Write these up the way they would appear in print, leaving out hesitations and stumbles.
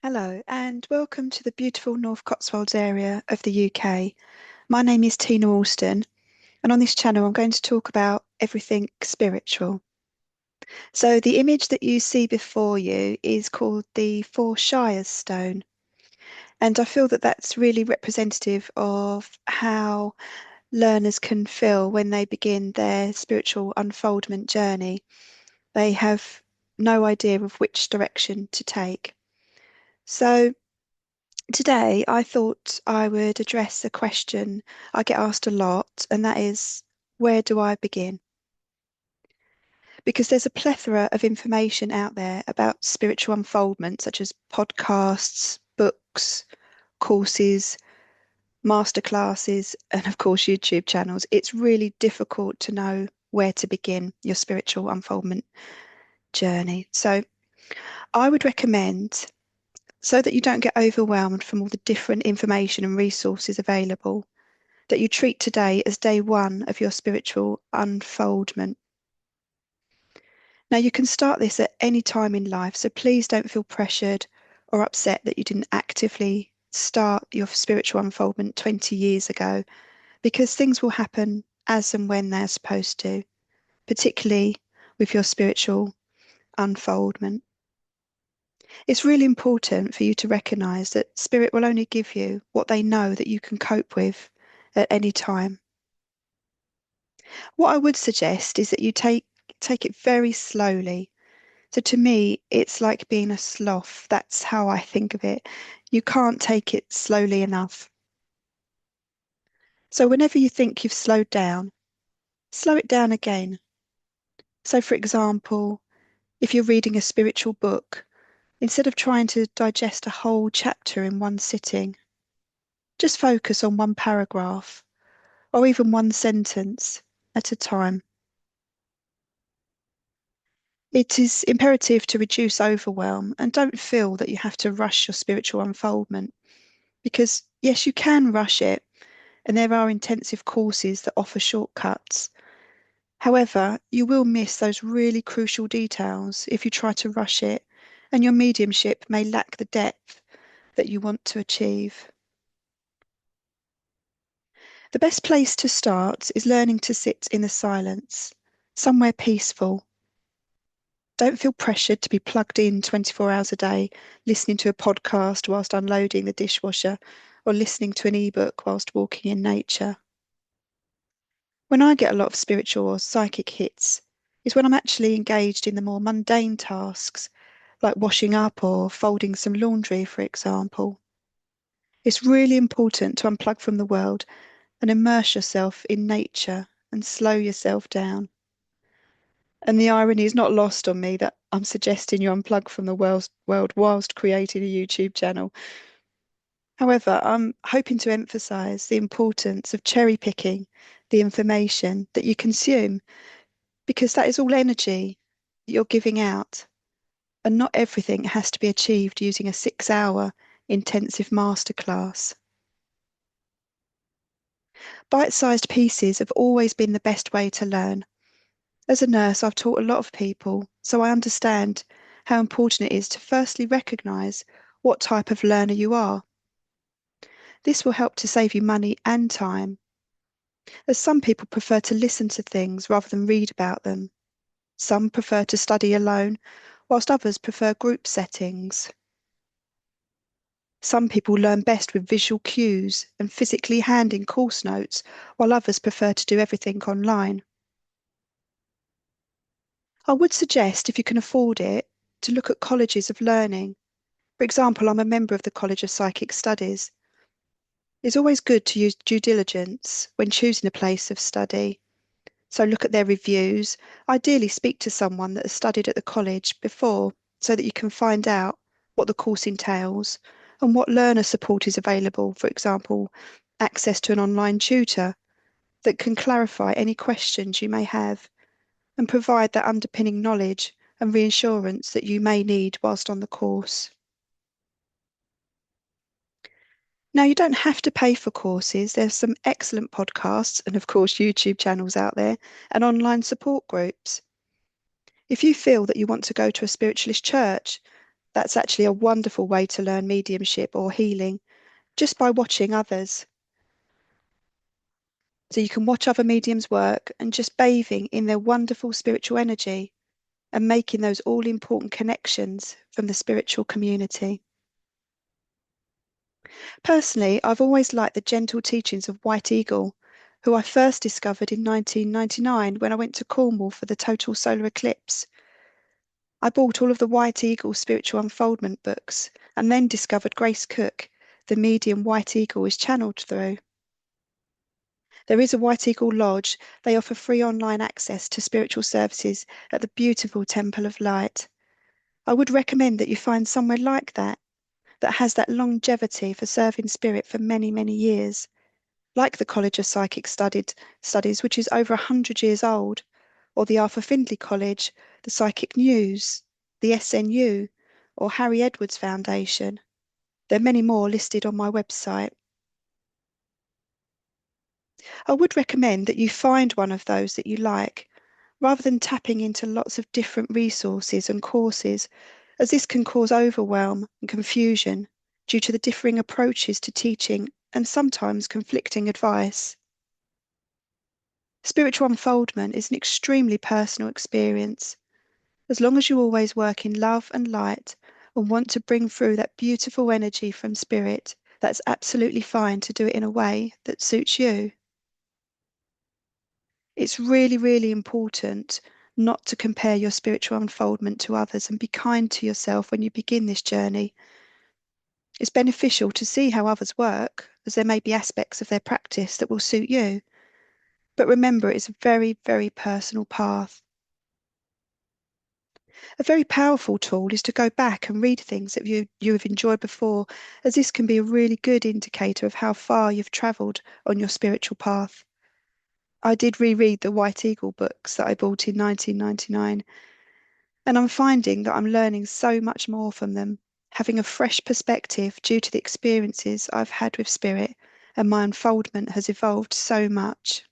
Hello, and welcome to the beautiful North Cotswolds area of the UK. My name is Tina Alston, and on this channel, I'm going to talk about everything spiritual. So, the image that you see before you is called the Four Shires Stone, and I feel that that's really representative of how learners can feel when they begin their spiritual unfoldment journey. They have no idea of which direction to take. So, today, I thought I would address a question I get asked a lot, and that is, where do I begin? Because there's a plethora of information out there about spiritual unfoldment, such as podcasts, books, courses, masterclasses, and of course, YouTube channels. It's really difficult to know where to begin your spiritual unfoldment journey. So, I would recommend, so that you don't get overwhelmed from all the different information and resources available, that you treat today as day one of your spiritual unfoldment. Now, you can start this at any time in life, so please don't feel pressured or upset that you didn't actively start your spiritual unfoldment 20 years ago, because things will happen as and when they're supposed to, particularly with your spiritual unfoldment. It's really important for you to recognize that Spirit will only give you what they know that you can cope with at any time. What I would suggest is that you take it very slowly. So to me, it's like being a sloth. That's how I think of it. You can't take it slowly enough. So whenever you think you've slowed down, slow it down again. So for example, if you're reading a spiritual book, instead of trying to digest a whole chapter in one sitting, just focus on one paragraph or even one sentence at a time. It is imperative to reduce overwhelm and don't feel that you have to rush your spiritual unfoldment, because yes, you can rush it, and there are intensive courses that offer shortcuts. However, you will miss those really crucial details if you try to rush it, and your mediumship may lack the depth that you want to achieve. The best place to start is learning to sit in the silence, somewhere peaceful. Don't feel pressured to be plugged in 24 hours a day, listening to a podcast whilst unloading the dishwasher or listening to an ebook whilst walking in nature. When I get a lot of spiritual or psychic hits is when I'm actually engaged in the more mundane tasks, like washing up or folding some laundry, for example. It's really important to unplug from the world and immerse yourself in nature and slow yourself down. And the irony is not lost on me that I'm suggesting you unplug from the world whilst creating a YouTube channel. However, I'm hoping to emphasize the importance of cherry picking the information that you consume, because that is all energy that you're giving out. And not everything has to be achieved using a 6-hour intensive masterclass. Bite-sized pieces have always been the best way to learn. As a nurse, I've taught a lot of people, so I understand how important it is to firstly recognise what type of learner you are. This will help to save you money and time, as some people prefer to listen to things rather than read about them. Some prefer to study alone, whilst others prefer group settings. Some people learn best with visual cues and physically handing course notes, while others prefer to do everything online. I would suggest, if you can afford it, to look at colleges of learning. For example, I'm a member of the College of Psychic Studies. It's always good to use due diligence when choosing a place of study. So look at their reviews. Ideally, speak to someone that has studied at the college before, so that you can find out what the course entails and what learner support is available. For example, access to an online tutor that can clarify any questions you may have and provide that underpinning knowledge and reassurance that you may need whilst on the course. Now, you don't have to pay for courses. There's some excellent podcasts and, of course, YouTube channels out there and online support groups. If you feel that you want to go to a spiritualist church, That's actually a wonderful way to learn mediumship or healing, just by watching others. So you can watch other mediums work and just bathing in their wonderful spiritual energy and making those all important connections from the spiritual community. Personally, I've always liked the gentle teachings of White Eagle, who I first discovered in 1999 when I went to Cornwall for the total solar eclipse. I bought all of the White Eagle spiritual unfoldment books and then discovered Grace Cook, the medium White Eagle is channeled through. There is a White Eagle Lodge. They offer free online access to spiritual services at the beautiful Temple of Light. I would recommend that you find somewhere like that has that longevity for serving spirit for many, many years, like the College of Psychic Studies, which is over 100 years old, or the Arthur Findlay College, the Psychic News, the SNU, or Harry Edwards Foundation. There are many more listed on my website. I would recommend that you find one of those that you like, rather than tapping into lots of different resources and courses, as this can cause overwhelm and confusion due to the differing approaches to teaching and sometimes conflicting advice. Spiritual unfoldment is an extremely personal experience. As long as you always work in love and light and want to bring through that beautiful energy from spirit, that's absolutely fine to do it in a way that suits you. It's really, really important not to compare your spiritual unfoldment to others and be kind to yourself when you begin this journey. It's beneficial to see how others work, as there may be aspects of their practice that will suit you. But remember, it's a very, very personal path. A very powerful tool is to go back and read things that you have enjoyed before, as this can be a really good indicator of how far you've travelled on your spiritual path. I did reread the White Eagle books that I bought in 1999, and I'm finding that I'm learning so much more from them, having a fresh perspective due to the experiences I've had with spirit, and my unfoldment has evolved so much.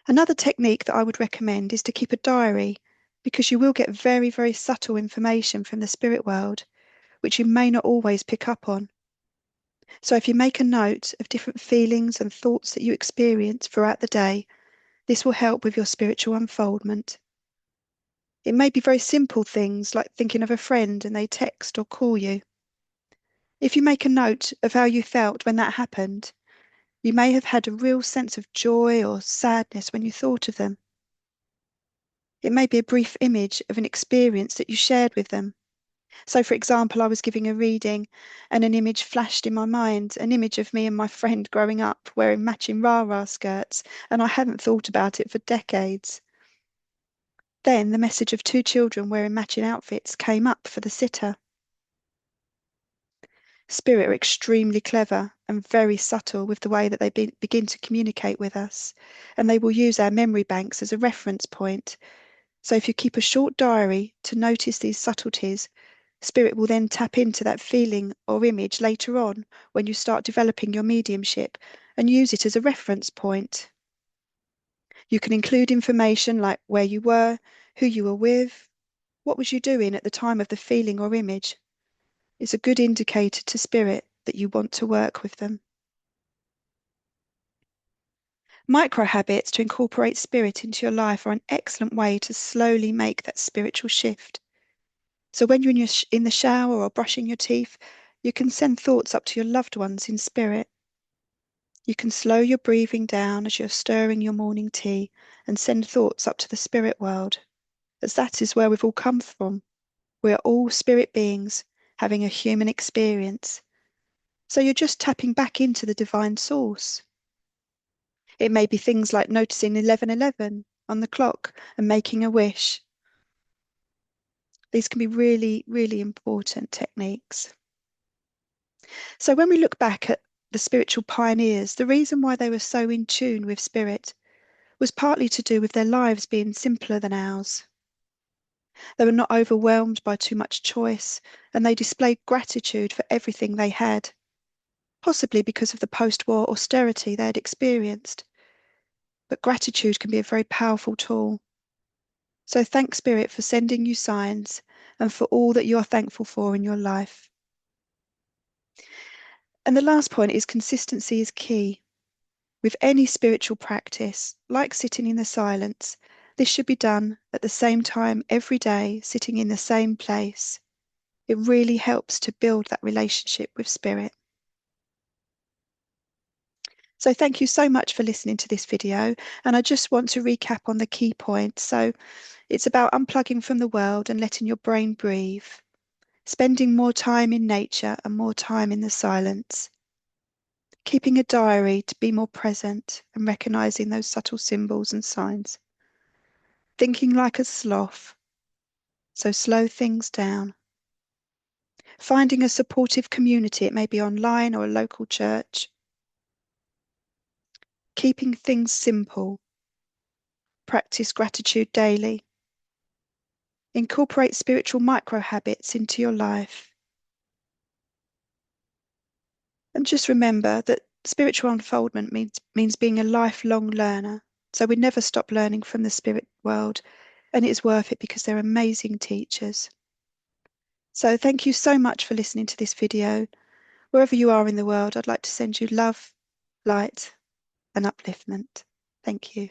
Another technique that I would recommend is to keep a diary, because you will get very, very subtle information from the spirit world, which you may not always pick up on. So if you make a note of different feelings and thoughts that you experience throughout the day, this will help with your spiritual unfoldment. It may be very simple things like thinking of a friend and they text or call you. If you make a note of how you felt when that happened, you may have had a real sense of joy or sadness when you thought of them. It may be a brief image of an experience that you shared with them. So, for example, I was giving a reading and an image flashed in my mind, an image of me and my friend growing up wearing matching rah-rah skirts, and I hadn't thought about it for decades. Then the message of two children wearing matching outfits came up for the sitter. Spirit are extremely clever and very subtle with the way that they begin to communicate with us, and they will use our memory banks as a reference point. So if you keep a short diary to notice these subtleties, Spirit will then tap into that feeling or image later on when you start developing your mediumship and use it as a reference point. You can include information like where you were, who you were with, what was you doing at the time of the feeling or image. It's a good indicator to Spirit that you want to work with them. Microhabits to incorporate spirit into your life are an excellent way to slowly make that spiritual shift. So when you're in the shower or brushing your teeth, you can send thoughts up to your loved ones in spirit. You can slow your breathing down as you're stirring your morning tea and send thoughts up to the spirit world, as that is where we've all come from. We are all spirit beings having a human experience. So you're just tapping back into the divine source. It may be things like noticing 11:11 on the clock and making a wish. These can be really, really important techniques. So when we look back at the spiritual pioneers, the reason why they were so in tune with spirit was partly to do with their lives being simpler than ours. They were not overwhelmed by too much choice, and they displayed gratitude for everything they had, possibly because of the post-war austerity they had experienced. But gratitude can be a very powerful tool. So thank Spirit for sending you signs and for all that you are thankful for in your life. And the last point is consistency is key. With any spiritual practice, like sitting in the silence, this should be done at the same time every day, sitting in the same place. It really helps to build that relationship with Spirit. So thank you so much for listening to this video. And I just want to recap on the key points. So it's about unplugging from the world and letting your brain breathe, spending more time in nature and more time in the silence, keeping a diary to be more present and recognizing those subtle symbols and signs, thinking like a sloth, so slow things down, finding a supportive community, it may be online or a local church, keeping things simple, practice gratitude daily, incorporate spiritual microhabits into your life. And just remember that spiritual unfoldment means being a lifelong learner. So we never stop learning from the spirit world, and it's worth it because they're amazing teachers. So thank you so much for listening to this video. Wherever you are in the world, I'd like to send you love, light, and upliftment. Thank you.